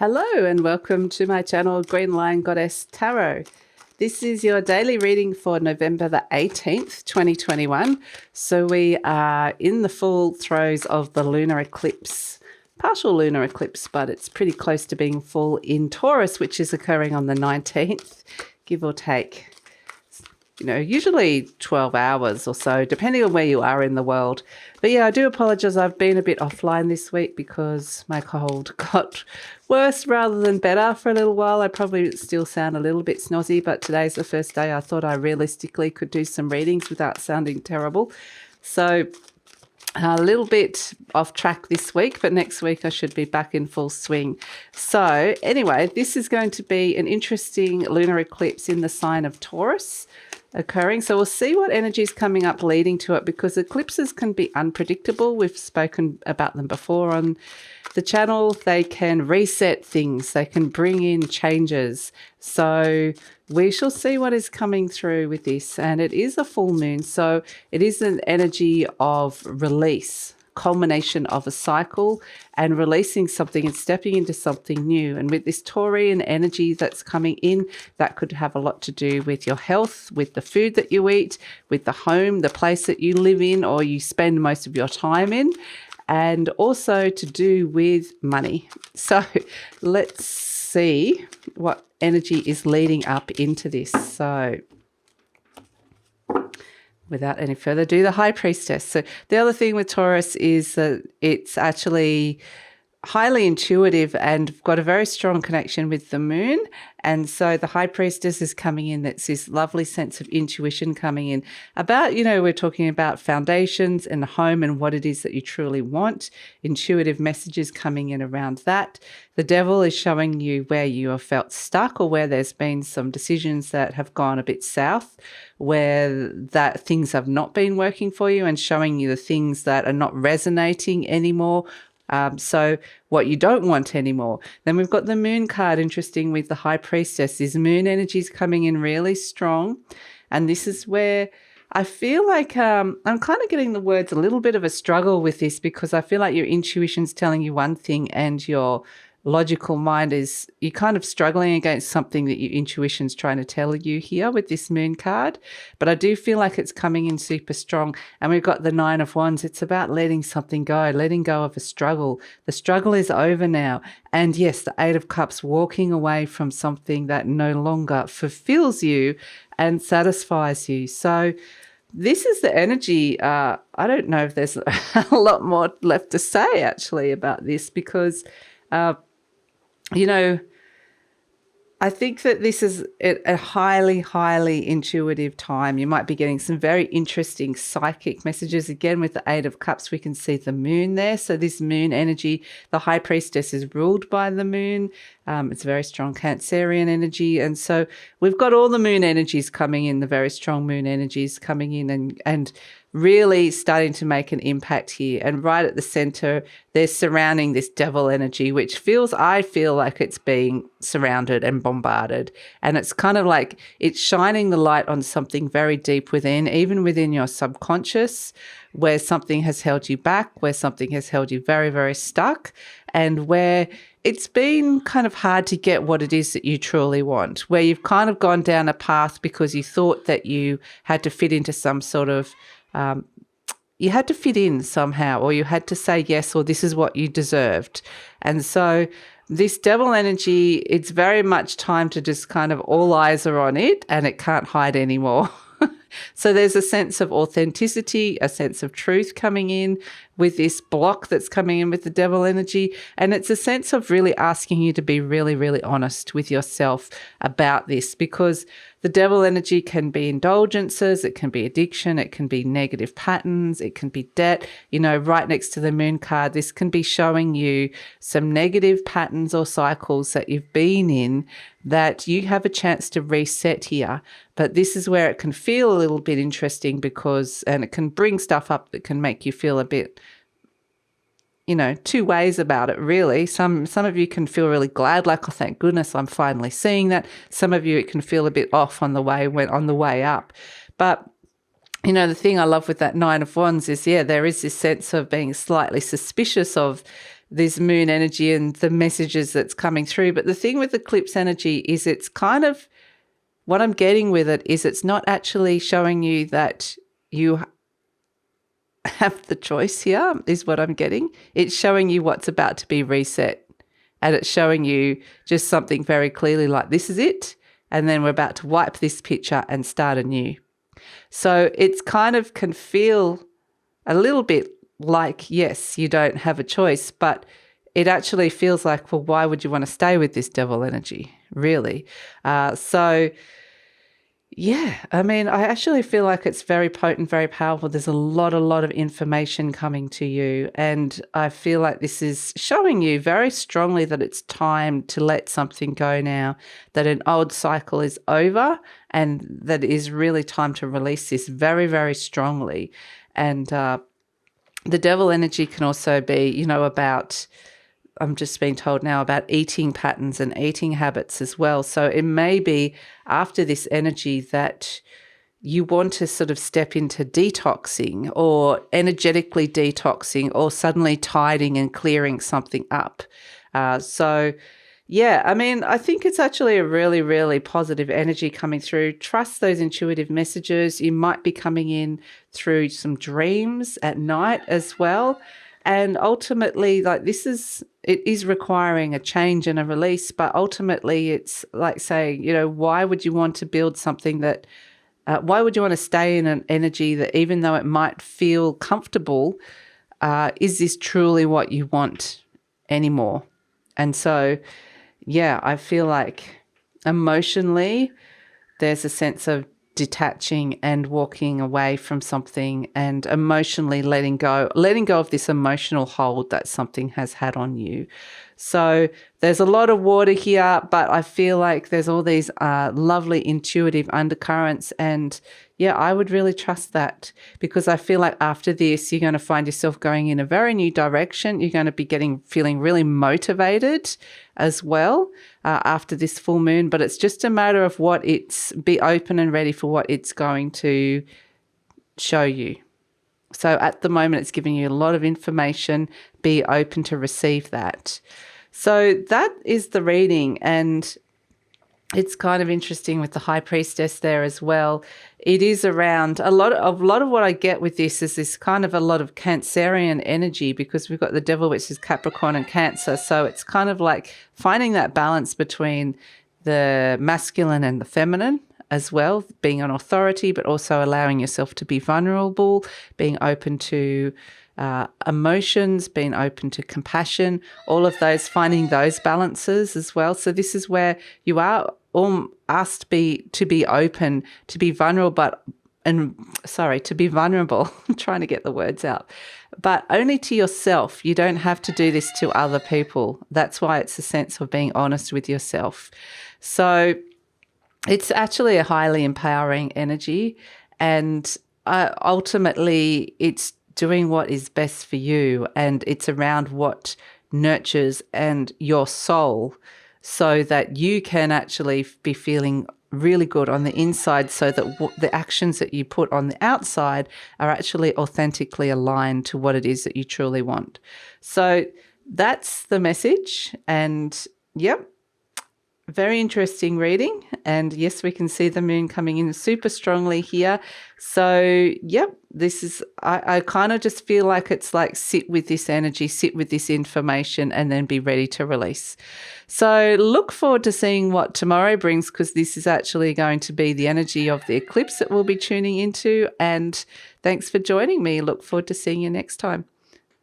Hello and welcome to my channel GreenLion Goddess Tarot. This is your daily reading for November the 18th, 2021. So we are in the full throes of the lunar eclipse, partial lunar eclipse, but it's pretty close to being full in Taurus, which is occurring on the 19th, give or take. Usually 12 hours or so, depending on where you are in the world. But yeah, I do apologize. I've been a bit offline this week because my cold got worse rather than better for a little while. I probably still sound a little bit snozzy, but today's the first day I thought I realistically could do some readings without sounding terrible. So a little bit off track this week, but next week I should be back in full swing. So anyway, this is going to be an interesting lunar eclipse in the sign of Taurus occurring. So we'll see what energy is coming up leading to it, because eclipses can be unpredictable. We've spoken about them before on the channel. They can reset things. They can bring in changes. So we shall see what is coming through with this. And it is a full moon. So it is an energy of release, culmination of a cycle and releasing something and stepping into something new. And with this Taurian energy that's coming in, that could have a lot to do with your health, with the food that you eat, with the home, the place that you live in or you spend most of your time in, and also to do with money. So let's see what energy is leading up into this. So without any further ado, the High Priestess. So the other thing with Taurus is that it's actually highly intuitive and got a very strong connection with the moon. And so the High Priestess is coming in. That's this lovely sense of intuition coming in about, we're talking about foundations and the home and what it is that you truly want. Intuitive messages coming in around that. The Devil is showing you where you have felt stuck or where there's been some decisions that have gone a bit south, where that things have not been working for you and showing you the things that are not resonating anymore. So what you don't want anymore. Then we've got the Moon card, interesting with the High Priestess. This moon energy is coming in really strong. And this is where I feel like I'm kind of getting the words a little bit of a struggle with this, because I feel like your intuition's telling you one thing and your logical mind is, you're kind of struggling against something that your intuition's trying to tell you here with this Moon card. But I do feel like it's coming in super strong. And we've got the Nine of Wands. It's about letting something go, letting go of a struggle. The struggle is over now. And yes, the Eight of Cups, walking away from something that no longer fulfills you and satisfies you. So this is the energy. I don't know if there's a lot more left to say actually about this, because I think that this is a highly, highly intuitive time. You might be getting some very interesting psychic messages. Again, with the Eight of Cups, we can see the moon there. So this moon energy, the High Priestess is ruled by the moon. It's a very strong Cancerian energy. And so we've got all the moon energies coming in, the very strong moon energies coming in and really starting to make an impact here. And right at the center, they're surrounding this devil energy, which I feel like it's being surrounded and bombarded. And it's kind of like it's shining the light on something very deep within, even within your subconscious, where something has held you back, where something has held you very, very stuck, and where it's been kind of hard to get what it is that you truly want, where you've kind of gone down a path because you thought that you had to fit into some sort of you had to fit in somehow, or you had to say yes, or this is what you deserved. And so this devil energy, it's very much time to just kind of, all eyes are on it and it can't hide anymore. So there's a sense of authenticity, a sense of truth coming in with this block that's coming in with the devil energy. And it's a sense of really asking you to be really, really honest with yourself about this, because the devil energy can be indulgences, it can be addiction, it can be negative patterns, it can be debt. Right next to the Moon card, this can be showing you some negative patterns or cycles that you've been in that you have a chance to reset here. But this is where it can feel a little bit interesting, and it can bring stuff up that can make you feel a bit, two ways about it, really. Some of you can feel really glad, like, oh, thank goodness I'm finally seeing that. Some of you, it can feel a bit off on the way up. But the thing I love with that Nine of Wands is, there is this sense of being slightly suspicious of this moon energy and the messages that's coming through. But the thing with eclipse energy is it's kind of, what I'm getting with it is it's not actually showing you that you have the choice here, is what I'm getting. It's showing you what's about to be reset. And it's showing you just something very clearly like, this is it. And then we're about to wipe this picture and start anew. So it's kind of can feel a little bit like, yes, you don't have a choice, but it actually feels like, well, why would you want to stay with this devil energy, really? So, yeah, I mean, I actually feel like it's very potent, very powerful. There's a lot of information coming to you. And I feel like this is showing you very strongly that it's time to let something go now, that an old cycle is over and that it is really time to release this very, very strongly. And the devil energy can also be, you know, about, I'm just being told now, about eating patterns and eating habits as well. So it may be after this energy that you want to sort of step into detoxing or energetically detoxing or suddenly tidying and clearing something up. So, yeah, I mean, I think it's actually a really, really positive energy coming through. Trust those intuitive messages. You might be coming in through some dreams at night as well. And ultimately, like it is requiring a change and a release, but ultimately it's like saying, you know, why would you want to build something that, why would you want to stay in an energy that even though it might feel comfortable, is this truly what you want anymore? And so, yeah, I feel like emotionally there's a sense of detaching and walking away from something and emotionally letting go of this emotional hold that something has had on you. So there's a lot of water here, but I feel like there's all these lovely intuitive undercurrents. And yeah, I would really trust that, because I feel like after this, you're going to find yourself going in a very new direction. You're going to be feeling really motivated as well after this full moon, but it's just a matter of be open and ready for what it's going to show you. So at the moment, it's giving you a lot of information. Be open to receive that. So that is the reading, and it's kind of interesting with the High Priestess there as well. It is around a lot of what I get with this is this kind of a lot of Cancerian energy, because we've got the devil, which is Capricorn and Cancer. So it's kind of like finding that balance between the masculine and the feminine as well, being an authority, but also allowing yourself to be vulnerable, being open to emotions, being open to compassion, all of those, finding those balances as well. So this is where you are asked to be open, to be vulnerable, to be vulnerable. I'm trying to get the words out, but only to yourself. You don't have to do this to other people. That's why it's a sense of being honest with yourself. So it's actually a highly empowering energy, and ultimately it's doing what is best for you, and it's around what nurtures and your soul, so that you can actually be feeling really good on the inside, so that the actions that you put on the outside are actually authentically aligned to what it is that you truly want. So that's the message. And yep, very interesting reading. And yes, we can see the moon coming in super strongly here. So, yep, this is, I kind of just feel like it's like sit with this energy, sit with this information, and then be ready to release. So look forward to seeing what tomorrow brings, because this is actually going to be the energy of the eclipse that we'll be tuning into. And thanks for joining me. Look forward to seeing you next time.